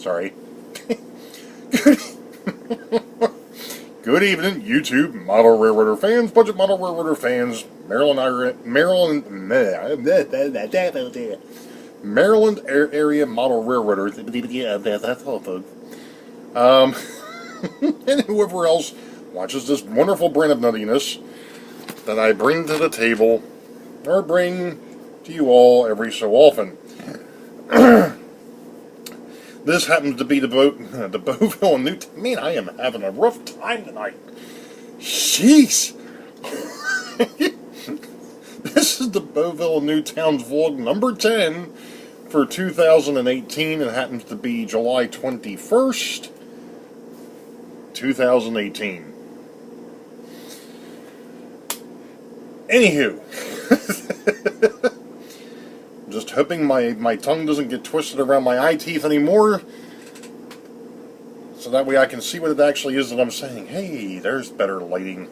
Sorry. Good evening, YouTube model railroader fans, budget model railroader fans, Maryland area model railroaders, that's all, folks. And whoever else watches this wonderful brand of nuttiness that I bring to the table, or bring to you all every so often. This happens to be the Boeville and Newtown. Man, I am having a rough time tonight. Jeez. This is the Boeville and Newtown's vlog number 10 for 2018. It happens to be July 21st, 2018. Anywho. Just hoping my tongue doesn't get twisted around my eye teeth anymore, so that way I can see what it actually is that I'm saying. Hey, there's better lighting.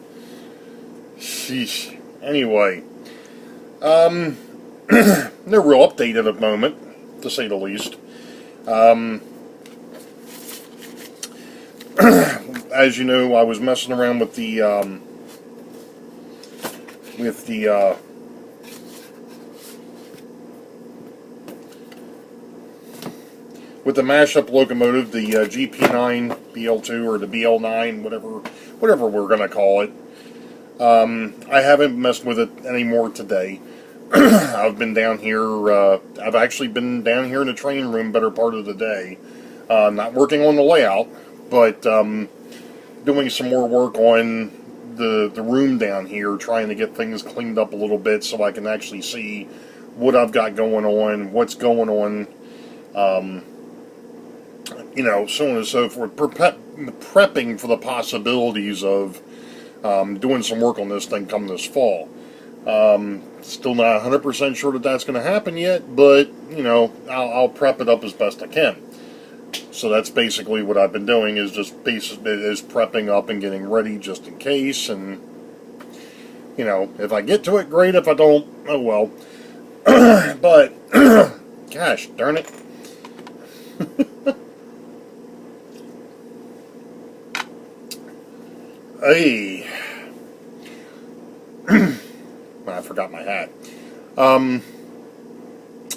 Sheesh. Anyway, no real update at the moment, to say the least. As you know, I was messing around with the mashup locomotive, the GP9 BL2 or the BL9, whatever we're gonna call it. I haven't messed with it anymore today. I've been down here. I've actually been down here in the training room better part of the day, not working on the layout, but doing some more work on the room down here, trying to get things cleaned up a little bit so I can actually see what I've got going on, what's going on. You know, so on and so forth, prepping for the possibilities of doing some work on this thing come this fall. Still not 100% sure that that's going to happen yet, but, you know, I'll prep it up as best I can. So that's basically what I've been doing, is just prepping up and getting ready just in case, and, you know, if I get to it, great. If I don't, oh well. But, gosh darn it. Hey, I forgot my hat.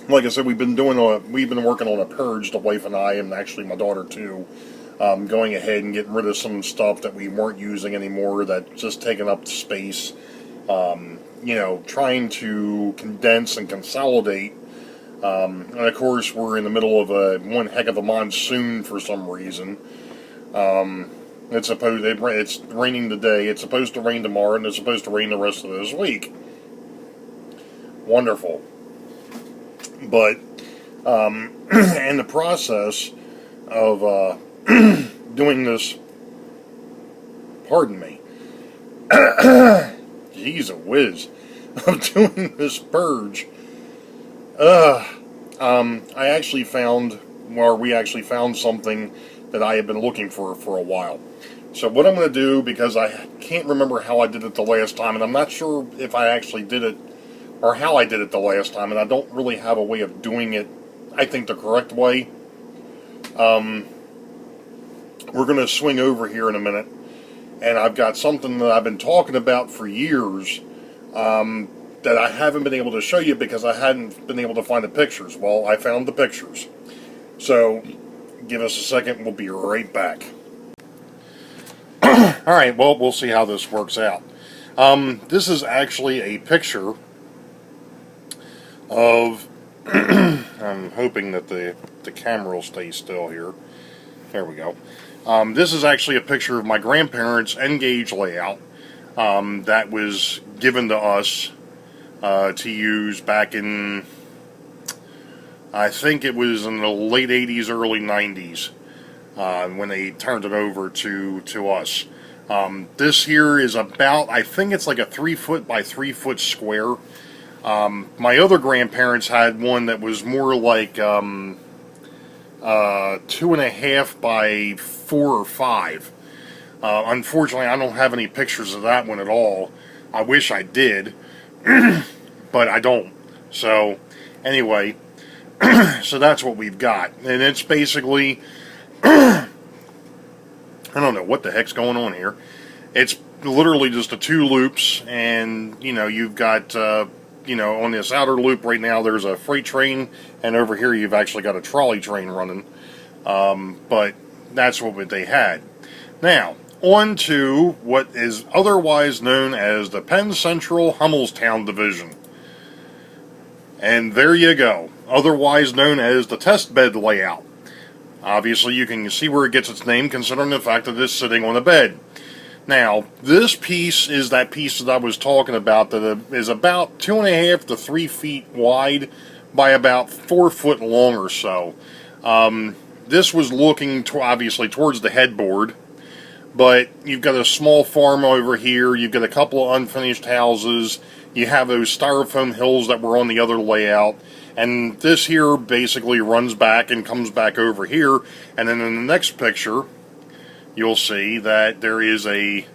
Like I said, we've been working on a purge, the wife and I, and actually my daughter too. Going ahead and getting rid of some stuff that we weren't using anymore, that's just taking up space. You know, trying to condense and consolidate. And of course, we're in the middle of one heck of a monsoon for some reason. It's raining today, it's supposed to rain tomorrow, and it's supposed to rain the rest of this week. Wonderful. But, in the process of, doing this, pardon me, jeez whiz, of doing this purge, we actually found something that I had been looking for a while. So what I'm going to do, because I can't remember how I did it the last time, and I'm not sure if I actually did it, or how I did it the last time, and I don't really have a way of doing it, I think, the correct way. We're going to swing over here in a minute, and I've got something that I've been talking about for years, that I haven't been able to show you because I hadn't been able to find the pictures. Well, I found the pictures. So, give us a second, we'll be right back. Alright, well, we'll see how this works out. This is actually a picture of... I'm hoping that the camera will stay still here. There we go. This is actually a picture of my grandparents' N-gauge layout that was given to us to use back in... I think it was in the late 80s, early 90s, when they turned it over to us. This here is about, I think it's like a 3-foot by 3-foot square. My other grandparents had one that was more like 2.5 by 4 or 5. Unfortunately, I don't have any pictures of that one at all. I wish I did, but I don't. So, anyway... So that's what we've got. And it's basically, I don't know what the heck's going on here. It's literally just the two loops, and you've got on this outer loop right now there's a freight train, and over here you've actually got a trolley train running. But that's what they had. Now on to what is otherwise known as the Penn Central Hummelstown Division. And there you go, otherwise known as the test bed layout. Obviously, you can see where it gets its name, considering the fact that it's sitting on a bed. Now, this piece is that piece that I was talking about that is about 2.5 to 3 feet wide by about 4 foot long or so. This was looking obviously towards the headboard, but you've got a small farm over here. You've got a couple of unfinished houses. You have those styrofoam hills that were on the other layout. And this here basically runs back and comes back over here. And then in the next picture, you'll see that there's the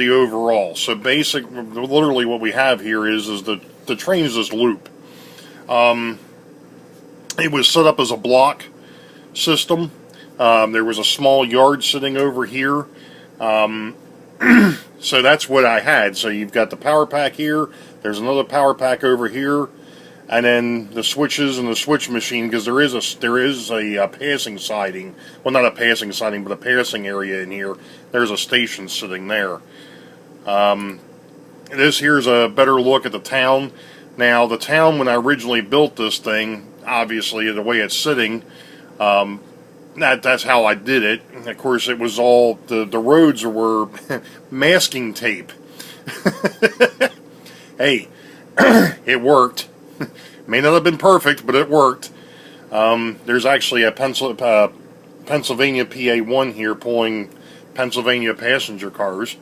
overall. So literally what we have here is the train's this loop. It was set up as a block system. There was a small yard sitting over here. So that's what I had. So you've got the power pack here. There's another power pack over here. And then the switches and the switch machine, because there is a passing siding. Well, not a passing siding, but a passing area in here. There's a station sitting there. This here's a better look at the town. Now, the town, when I originally built this thing, obviously the way it's sitting, that's how I did it. And of course, it was all the roads were masking tape. Hey, it worked. May not have been perfect, but it worked. There's actually a Pennsylvania PA1 here pulling Pennsylvania passenger cars.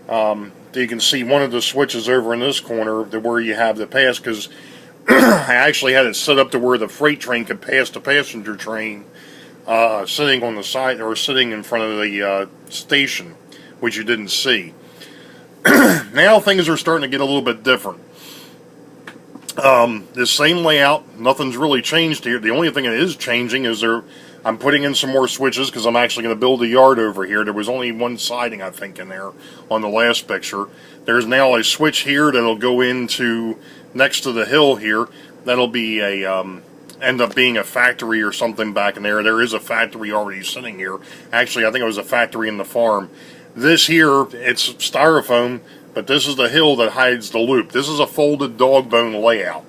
You can see one of the switches over in this corner where you have the pass, because I actually had it set up to where the freight train could pass the passenger train sitting on the side or sitting in front of the station, which you didn't see. Now things are starting to get a little bit different. This same layout, nothing's really changed here. The only thing that is changing is I'm putting in some more switches because I'm actually going to build a yard over here. There was only one siding, I think, in there on the last picture. There's now a switch here that'll go into next to the hill here. That'll be end up being a factory or something back in there. There is a factory already sitting here. Actually, I think it was a factory in the farm. This here, it's styrofoam, but this is the hill that hides the loop. This is a folded dog bone layout.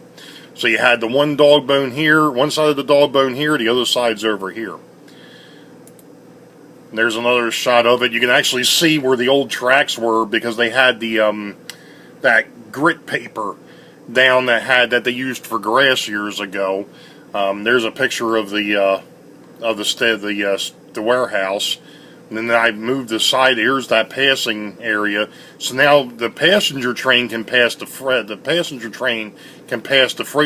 So you had the one dog bone here, one side of the dog bone here, the other side's over here. There's another shot of it. You can actually see where the old tracks were because they had the that grit paper down that they used for grass years ago. There's a picture of the warehouse. And then I moved the side. Here's that passing area. So now the passenger train can pass the freight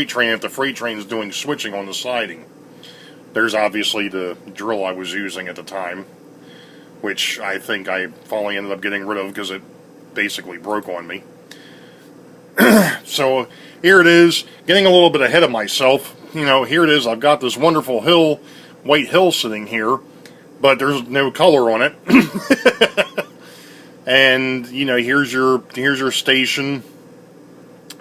train if the freight train is doing switching on the siding. There's obviously the drill I was using at the time, which I think I finally ended up getting rid of because it basically broke on me. So here it is, getting a little bit ahead of myself. Here it is. I've got this wonderful hill, white hill sitting here, but there's no color on it. And here's your station.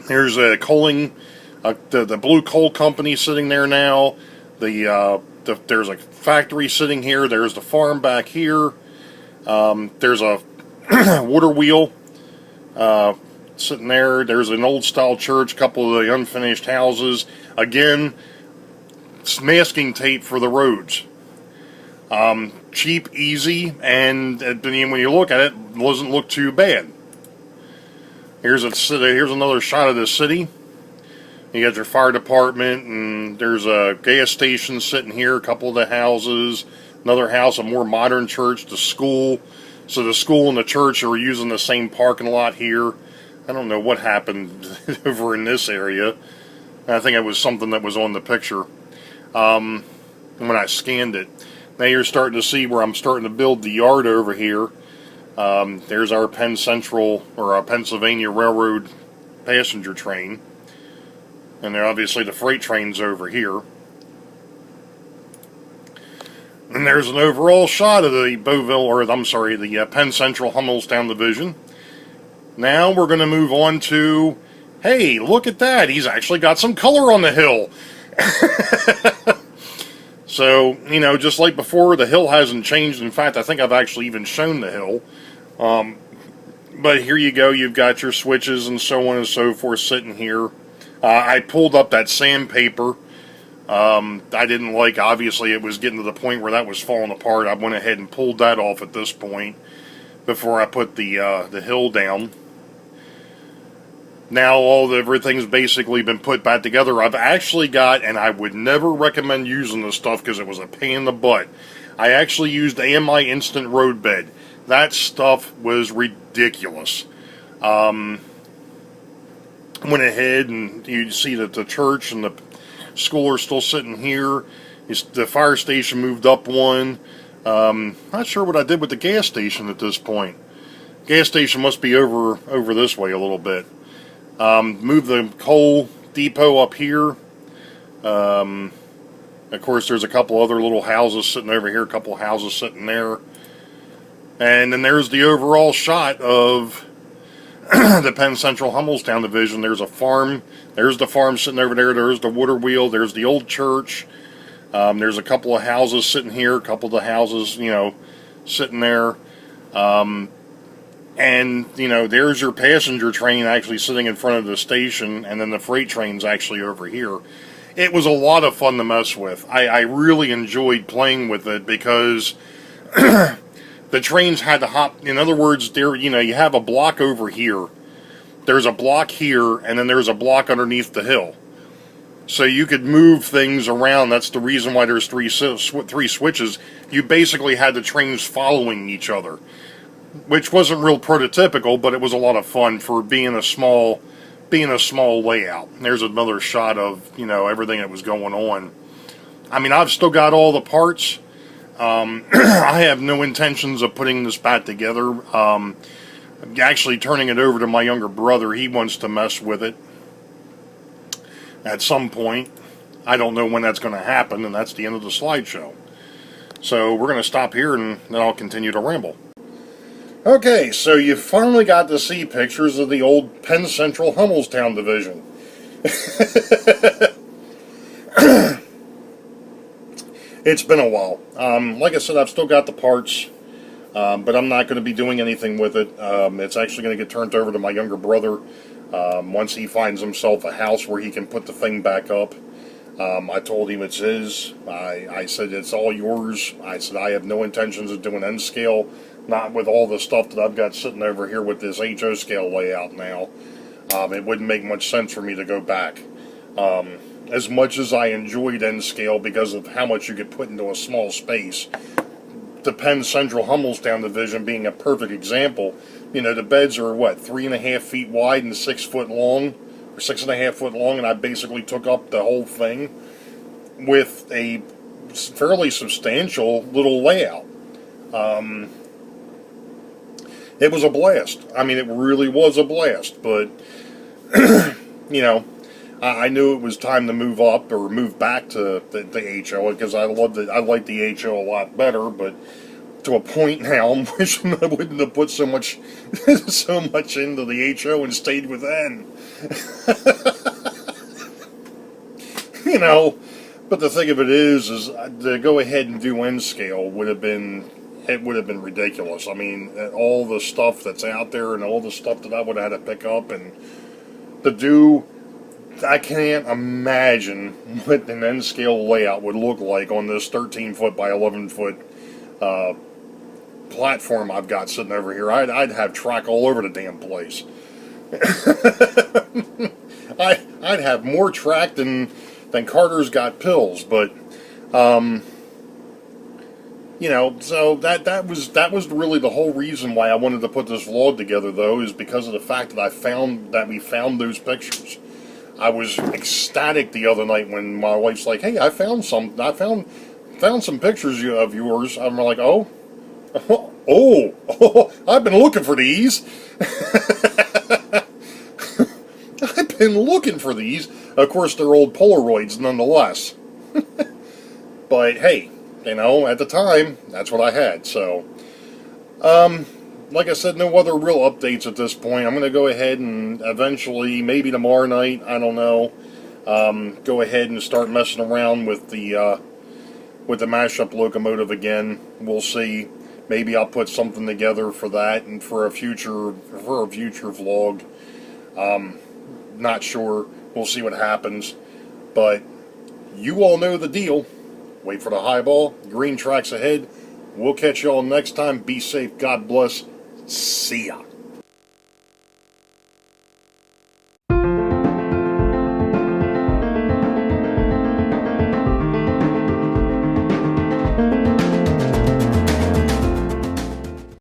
Here's a coaling, the blue coal company sitting there now. There's a factory sitting here. There's the farm back here. There's a water wheel sitting there. There's an old style church, a couple of the unfinished houses. Again, it's masking tape for the roads. Cheap, easy, and when you look at it, it doesn't look too bad. Here's another shot of the city. You got your fire department, and there's a gas station sitting here, a couple of the houses, another house, a more modern church, the school. So the school and the church are using the same parking lot here. I don't know what happened over in this area. I think it was something that was on the picture when I scanned it. Now you're starting to see where I'm starting to build the yard over here. There's our Penn Central, or our Pennsylvania Railroad passenger train. And then obviously the freight train's over here. And there's an overall shot of the Boeville, or I'm sorry, the Penn Central Hummelstown division. Now we're going to move on to, hey, look at that. He's actually got some color on the hill. So, you know, just like before, the hill hasn't changed. In fact, I think I've actually even shown the hill. But here you go. You've got your switches and so on and so forth sitting here. I pulled up that sandpaper. I didn't like, obviously, it was getting to the point where that was falling apart. I went ahead and pulled that off at this point before I put the hill down. Now everything's basically been put back together. I've actually got, and I would never recommend using this stuff because it was a pain in the butt. I actually used AMI Instant Roadbed. That stuff was ridiculous. Went ahead and you see that the church and the school are still sitting here. The fire station moved up one. Not sure what I did with the gas station at this point. Gas station must be over this way a little bit. Move the coal depot up here. Of course, there's a couple other little houses sitting over here, a couple houses sitting there. And then there's the overall shot of the Penn Central Hummelstown division. There's a farm. There's the farm sitting over there. There's the water wheel. There's the old church. There's a couple of houses sitting here, a couple of the houses, you know, sitting there. And, you know, there's your passenger train actually sitting in front of the station, and then the freight train's actually over here. It was a lot of fun to mess with. I really enjoyed playing with it because the trains had to hop. In other words, there, you know, you have a block over here. There's a block here, and then there's a block underneath the hill. So you could move things around. That's the reason why there's three switches. You basically had the trains following each other, which wasn't real prototypical, but it was a lot of fun for being a small layout. There's another shot of, you know, everything that was going on. I mean, I've still got all the parts. I have no intentions of putting this back together. Actually turning it over to my younger brother. He wants to mess with it at some point. I don't know when that's going to happen, and that's the end of the slideshow. So we're going to stop here, and then I'll continue to ramble. Okay, so you finally got to see pictures of the old Penn Central Hummelstown division. It's been a while. Like I said, I've still got the parts, but I'm not going to be doing anything with it. It's actually going to get turned over to my younger brother once he finds himself a house where he can put the thing back up. I told him it's his. I said, it's all yours. I said, I have no intentions of doing N scale. Not with all the stuff that I've got sitting over here with this HO scale layout now. It wouldn't make much sense for me to go back. As much as I enjoyed N scale because of how much you could put into a small space, the Penn Central Hummelstown division being a perfect example. You know, the beds are what, 3.5 feet wide and 6 foot long, or 6.5 foot long, and I basically took up the whole thing with a fairly substantial little layout. It was a blast. I mean, it really was a blast, but, you know, I knew it was time to move up or move back to the HO because I like the HO a lot better, but to a point now, I'm wishing I wouldn't have put so much into the HO and stayed with N. You know, but the thing of it is to go ahead and do N scale would have been ridiculous. I mean, all the stuff that's out there and all the stuff that I would have had to pick up and to do, I can't imagine what an N scale layout would look like on this 13 foot by 11 foot platform I've got sitting over here. I'd have track all over the damn place. I'd have more track than Carter's got pills, but you know, so that was really the whole reason why I wanted to put this vlog together, though, is because of the fact that we found those pictures. I was ecstatic the other night when my wife's like, "Hey, I found some pictures of yours." I'm like, "Oh, I've been looking for these." I've been looking for these. Of course, they're old Polaroids nonetheless. But hey, you know, at the time, that's what I had. So, like I said, no other real updates at this point. I'm going to go ahead and eventually, maybe tomorrow night, I don't know, go ahead and start messing around with the mashup locomotive again. We'll see. Maybe I'll put something together for that and for a future vlog. Not sure. We'll see what happens. But you all know the deal. Wait for the highball. Green tracks ahead. We'll catch y'all next time. Be safe. God bless. See ya.